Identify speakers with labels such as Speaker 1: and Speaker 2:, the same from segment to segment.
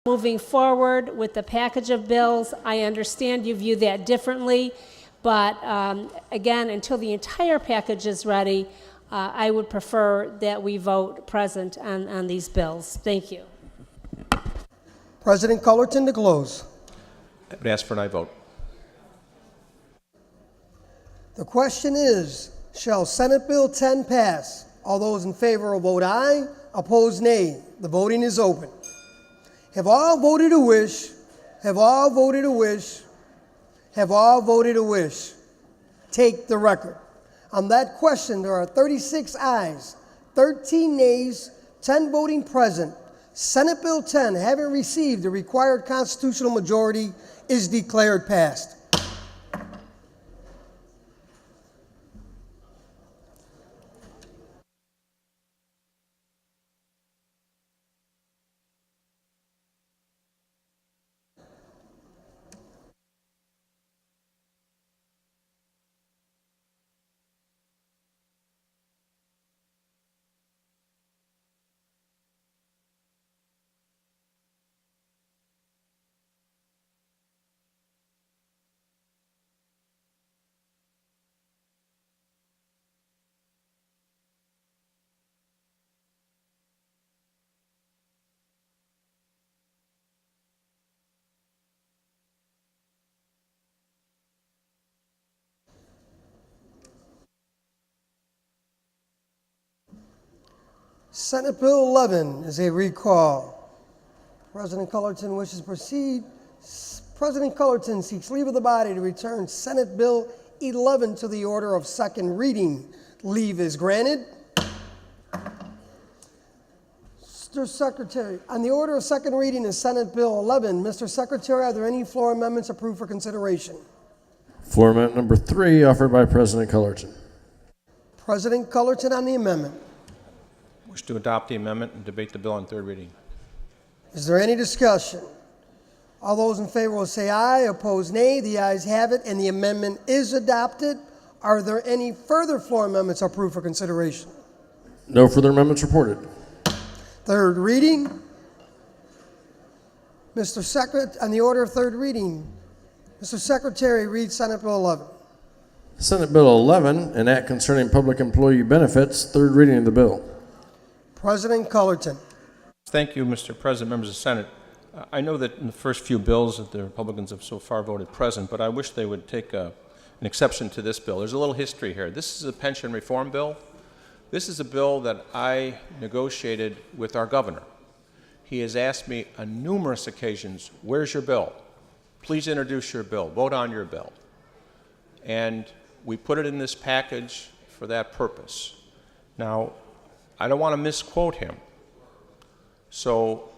Speaker 1: moving forward with the package of bills. I understand you view that differently, but again, until the entire package is ready, I would prefer that we vote present on these bills. Thank you.
Speaker 2: President Cullerton to close.
Speaker 3: I would ask for an aye vote.
Speaker 2: The question is, shall Senate Bill 10 pass? All those in favor will vote aye, opposed nay. The voting is open. Have all voted a wish? Have all voted a wish? Have all voted a wish? Take the record. On that question, there are 36 ayes, 13 nays, 10 voting present. Senate Bill 10, having received the required constitutional majority, is declared passed. Senate Bill 11 is a recall. President Cullerton wishes to proceed. President Cullerton seeks leave of the body to return Senate Bill 11 to the order of second reading. Leave is granted. Mr. Secretary, on the order of second reading is Senate Bill 11. Mr. Secretary, are there any floor amendments approved for consideration?
Speaker 4: Floor amendment number 3, offered by President Cullerton.
Speaker 2: President Cullerton on the amendment.
Speaker 3: Wish to adopt the amendment and debate the bill on third reading.
Speaker 2: Is there any discussion? All those in favor will say aye, opposed nay. The ayes have it, and the amendment is adopted. Are there any further floor amendments approved for consideration?
Speaker 4: No further amendments reported.
Speaker 2: Third reading. Mr. Secretary, on the order of third reading, Mr. Secretary, read Senate Bill 11.
Speaker 4: Senate Bill 11, an act concerning public employee benefits, third reading of the bill.
Speaker 2: President Cullerton.
Speaker 3: Thank you, Mr. President, members of the Senate. I know that in the first few bills that the Republicans have so far voted present, but I wish they would take an exception to this bill. There's a little history here. This is a pension reform bill. This is a bill that I negotiated with our governor. He has asked me on numerous occasions, where's your bill? Please introduce your bill. Vote on your bill. And we put it in this package for that purpose. Now, I don't want to misquote him. So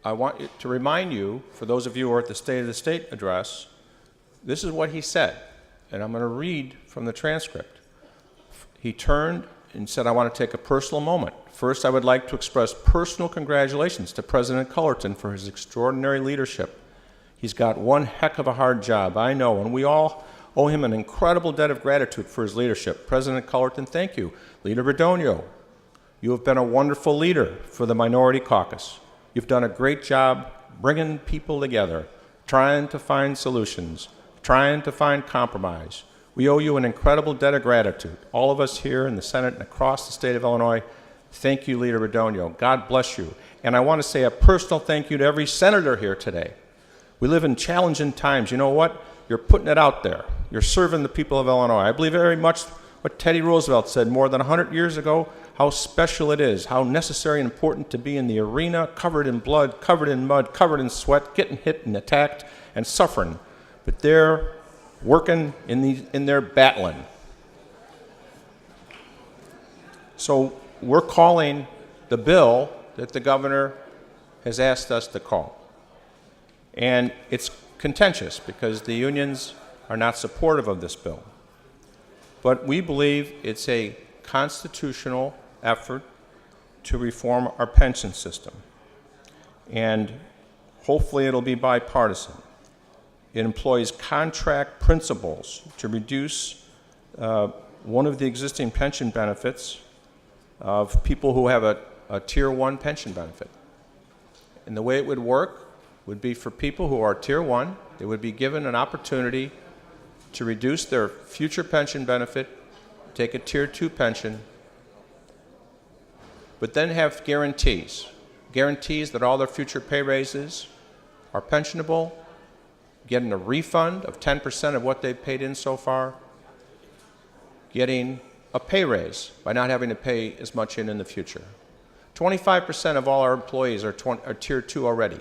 Speaker 3: I want to remind you, for those of you who are at the State of the State address, this is what he said, and I'm going to read from the transcript. He turned and said, I want to take a personal moment. First, I would like to express personal congratulations to President Cullerton for his extraordinary leadership. He's got one heck of a hard job, I know, and we all owe him an incredible debt of gratitude for his leadership. President Cullerton, thank you. Leader Radonio, you have been a wonderful leader for the Minority Caucus. You've done a great job bringing people together, trying to find solutions, trying to find compromise. We owe you an incredible debt of gratitude. All of us here in the Senate and across the state of Illinois, thank you, Leader Radonio. God bless you. And I want to say a personal thank you to every senator here today. We live in challenging times. You know what? You're putting it out there. You're serving the people of Illinois. I believe very much what Teddy Roosevelt said more than 100 years ago, how special it is, how necessary and important to be in the arena, covered in blood, covered in mud, covered in sweat, getting hit and attacked and suffering. But they're working in their battling. So we're calling the bill that the governor has asked us to call. And it's contentious because the unions are not supportive of this bill. But we believe it's a constitutional effort to reform our pension system. And hopefully it'll be bipartisan. It employs contract principles to reduce one of the existing pension benefits of people who have a Tier 1 pension benefit. And the way it would work would be for people who are Tier 1, they would be given an opportunity to reduce their future pension benefit, take a Tier 2 pension, but then have guarantees that all their future pay raises are pensionable, getting a refund of 10% of what they've paid in so far, getting a pay raise by not having to pay as much in the future. 25% of all our employees are Tier 2 already.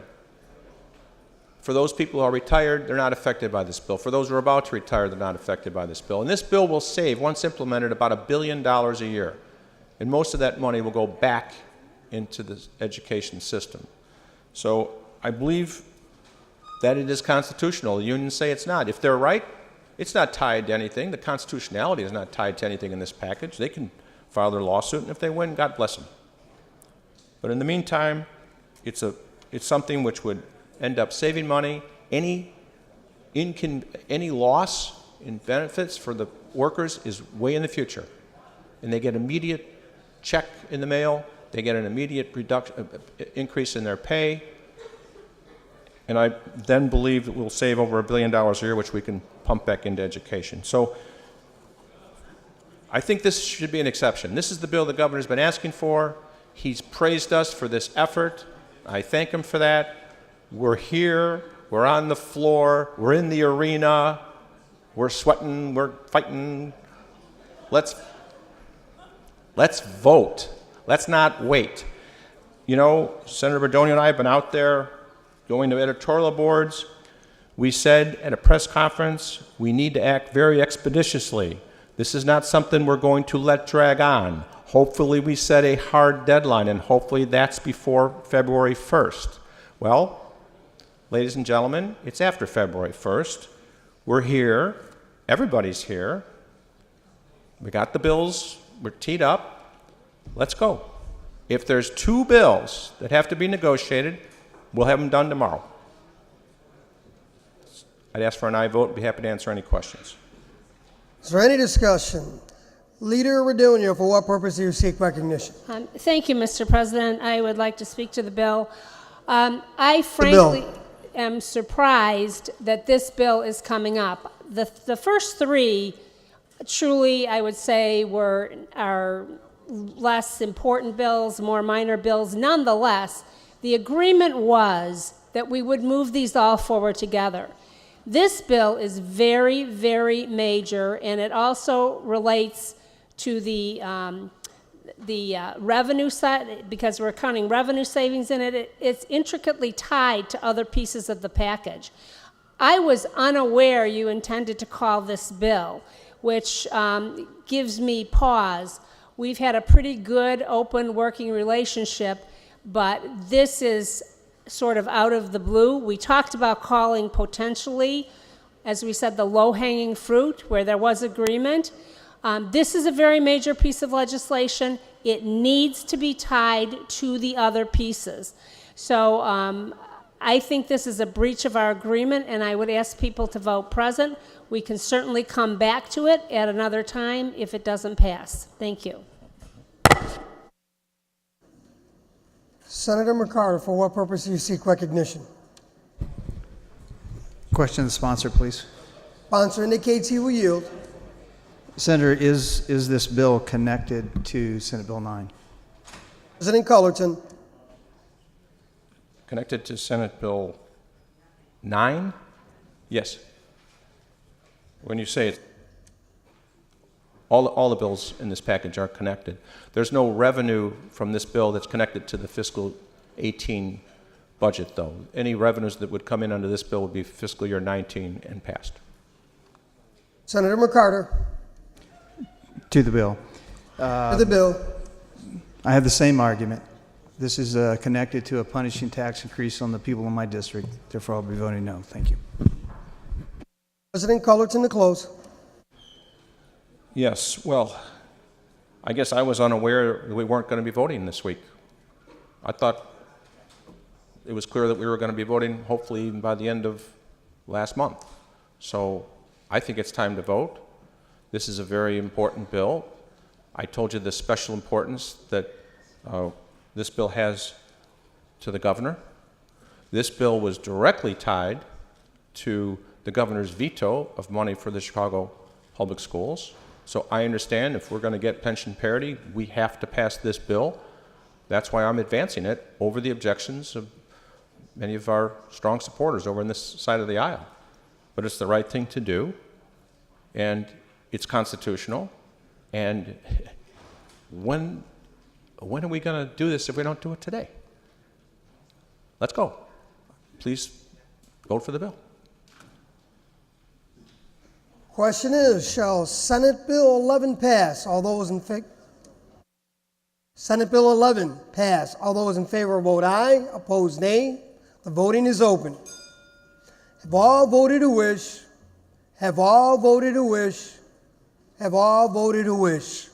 Speaker 3: For those people who are retired, they're not affected by this bill. For those who are about to retire, they're not affected by this bill. And this bill will save, once implemented, about $1 billion a year. And most of that money will go back into the education system. So I believe that it is constitutional. The unions say it's not. If they're right, it's not tied to anything. The constitutionality is not tied to anything in this package. They can file their lawsuit, and if they win, God bless them. But in the meantime, it's something which would end up saving money. Any loss in benefits for the workers is way in the future. And they get immediate check in the mail. They get an immediate increase in their pay. And I then believe that we'll save over $1 billion a year, which we can pump back into education. So I think this should be an exception. This is the bill the governor's been asking for. He's praised us for this effort. I thank him for that. We're here. We're on the floor. We're in the arena. We're sweating. We're fighting. Let's vote. Let's not wait. You know, Senator Berdoni and I have been out there going to editorial boards. We said at a press conference, we need to act very expeditiously. This is not something we're going to let drag on. Hopefully we set a hard deadline, and hopefully that's before February 1st. Well, ladies and gentlemen, it's after February 1st. We're here. Everybody's here. We got the bills. We're teed up. Let's go. If there's 2 bills that have to be negotiated, we'll have them done tomorrow. I'd ask for an aye vote and be happy to answer any questions.
Speaker 2: Is there any discussion? Leader Radunio, for what purpose do you seek recognition?
Speaker 1: Thank you, Mr. President. I would like to speak to the bill. I frankly am surprised that this bill is coming up. The first 3, truly, I would say, are less important bills, more minor bills. Nonetheless, the agreement was that we would move these all forward together. This bill is very, very major, and it also relates to the revenue side, because we're counting revenue savings in it. It's intricately tied to other pieces of the package. I was unaware you intended to call this bill, which gives me pause. We've had a pretty good, open, working relationship, but this is sort of out of the blue. We talked about calling potentially, as we said, the low-hanging fruit, where there was agreement. This is a very major piece of legislation. It needs to be tied to the other pieces. So I think this is a breach of our agreement, and I would ask people to vote present. We can certainly come back to it at another time if it doesn't pass. Thank you.
Speaker 2: Senator McCarter, for what purpose do you seek recognition?
Speaker 5: Question to the sponsor, please.
Speaker 2: Sponsor indicates he will yield.
Speaker 5: Senator, is this bill connected to Senate Bill 9?
Speaker 2: President Cullerton.
Speaker 3: Connected to Senate Bill 9? Yes. When you say it, all the bills in this package are connected. There's no revenue from this bill that's connected to the fiscal 18 budget, though. Any revenues that would come in under this bill would be fiscal year 19 and past.
Speaker 2: Senator McCarter.
Speaker 5: To the bill.
Speaker 2: To the bill.
Speaker 5: I have the same argument. This is connected to a punishing tax increase on the people in my district. Therefore, I'll be voting no. Thank you.
Speaker 2: President Cullerton to close.
Speaker 3: Yes, well, I guess I was unaware that we weren't going to be voting this week. I thought it was clear that we were going to be voting hopefully even by the end of last month. So I think it's time to vote. This is a very important bill. I told you the special importance that this bill has to the governor. This bill was directly tied to the governor's veto of money for the Chicago public schools. So I understand if we're going to get pension parity, we have to pass this bill. That's why I'm advancing it over the objections of many of our strong supporters over on this side of the aisle. But it's the right thing to do, and it's constitutional. And when are we going to do this if we don't do it today? Let's go. Please vote for the bill.
Speaker 2: Question is, shall Senate Bill 11 pass? All those in favor? Senate Bill 11 pass. All those in favor vote aye. Opposed, nay. The voting is open. Have all voted who wish? Have all voted who wish? Have all voted who wish?